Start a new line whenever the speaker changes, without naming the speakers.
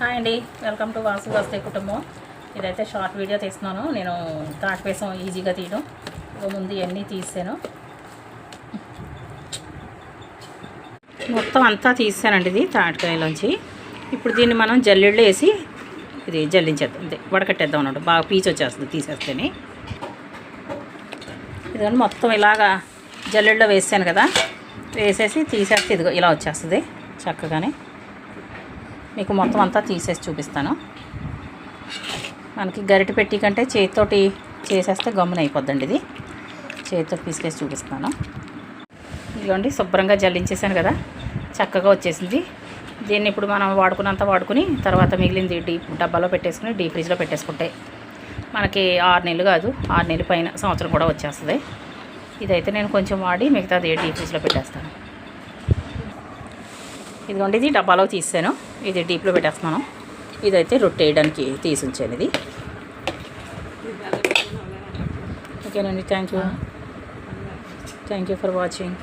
Hi అండి, welcome to Vasu వస్తే కుటుంబం. ఇదైతే షార్ట్ వీడియో తీస్తున్నాను. నేను తాటిపేసం ఈజీగా తీయడం ముందు ఇవన్నీ తీసాను. మొత్తం అంతా తీసానండి ఇది తాటికాయలోంచి. ఇప్పుడు దీన్ని మనం జల్లెళ్ళు వేసి ఇది జల్లించేద్దాం, అంతే వడకట్టేద్దాం అన్నట్టు. బాగా పీచు వచ్చేస్తుంది తీసేస్తేనే. ఇదిగోండి మొత్తం ఇలాగా జల్లెళ్ళలో వేసాను కదా, వేసేసి తీసేస్తే ఇదిగో ఇలా వచ్చేస్తుంది చక్కగానే. మీకు మొత్తం అంతా తీసేసి చూపిస్తాను. మనకి గరిటె పెట్టి కంటే చేతితోటి చేసేస్తే గమ్మున అయిపోద్దండి. ఇది చేతితో పీసుకేసి చూపిస్తాను. ఇదిగోండి శుభ్రంగా జల్లించేసాను కదా, చక్కగా వచ్చేసింది. దీన్ని ఇప్పుడు మనం వాడుకున్నంత వాడుకుని తర్వాత మిగిలింది డబ్బాలో పెట్టేసుకుని డీప్ ఫ్రిడ్జ్లో పెట్టేసుకుంటే మనకి 6 నెలలు కాదు, 6 నెలల పైన సంవత్సరం కూడా వచ్చేస్తుంది. ఇదైతే నేను కొంచెం వాడి మిగతాది డీప్ ఫ్రిడ్జ్లో పెట్టేస్తాను. ఇదిగోండి ఇది డబ్బాలో తీసాను, ఇది డీప్లో పెట్టేస్తున్నాను. ఇదైతే రొట్టె వేయడానికి తీసి ఉంచాను ఇది. ఓకేనండి, థ్యాంక్ యూ ఫర్ వాచింగ్.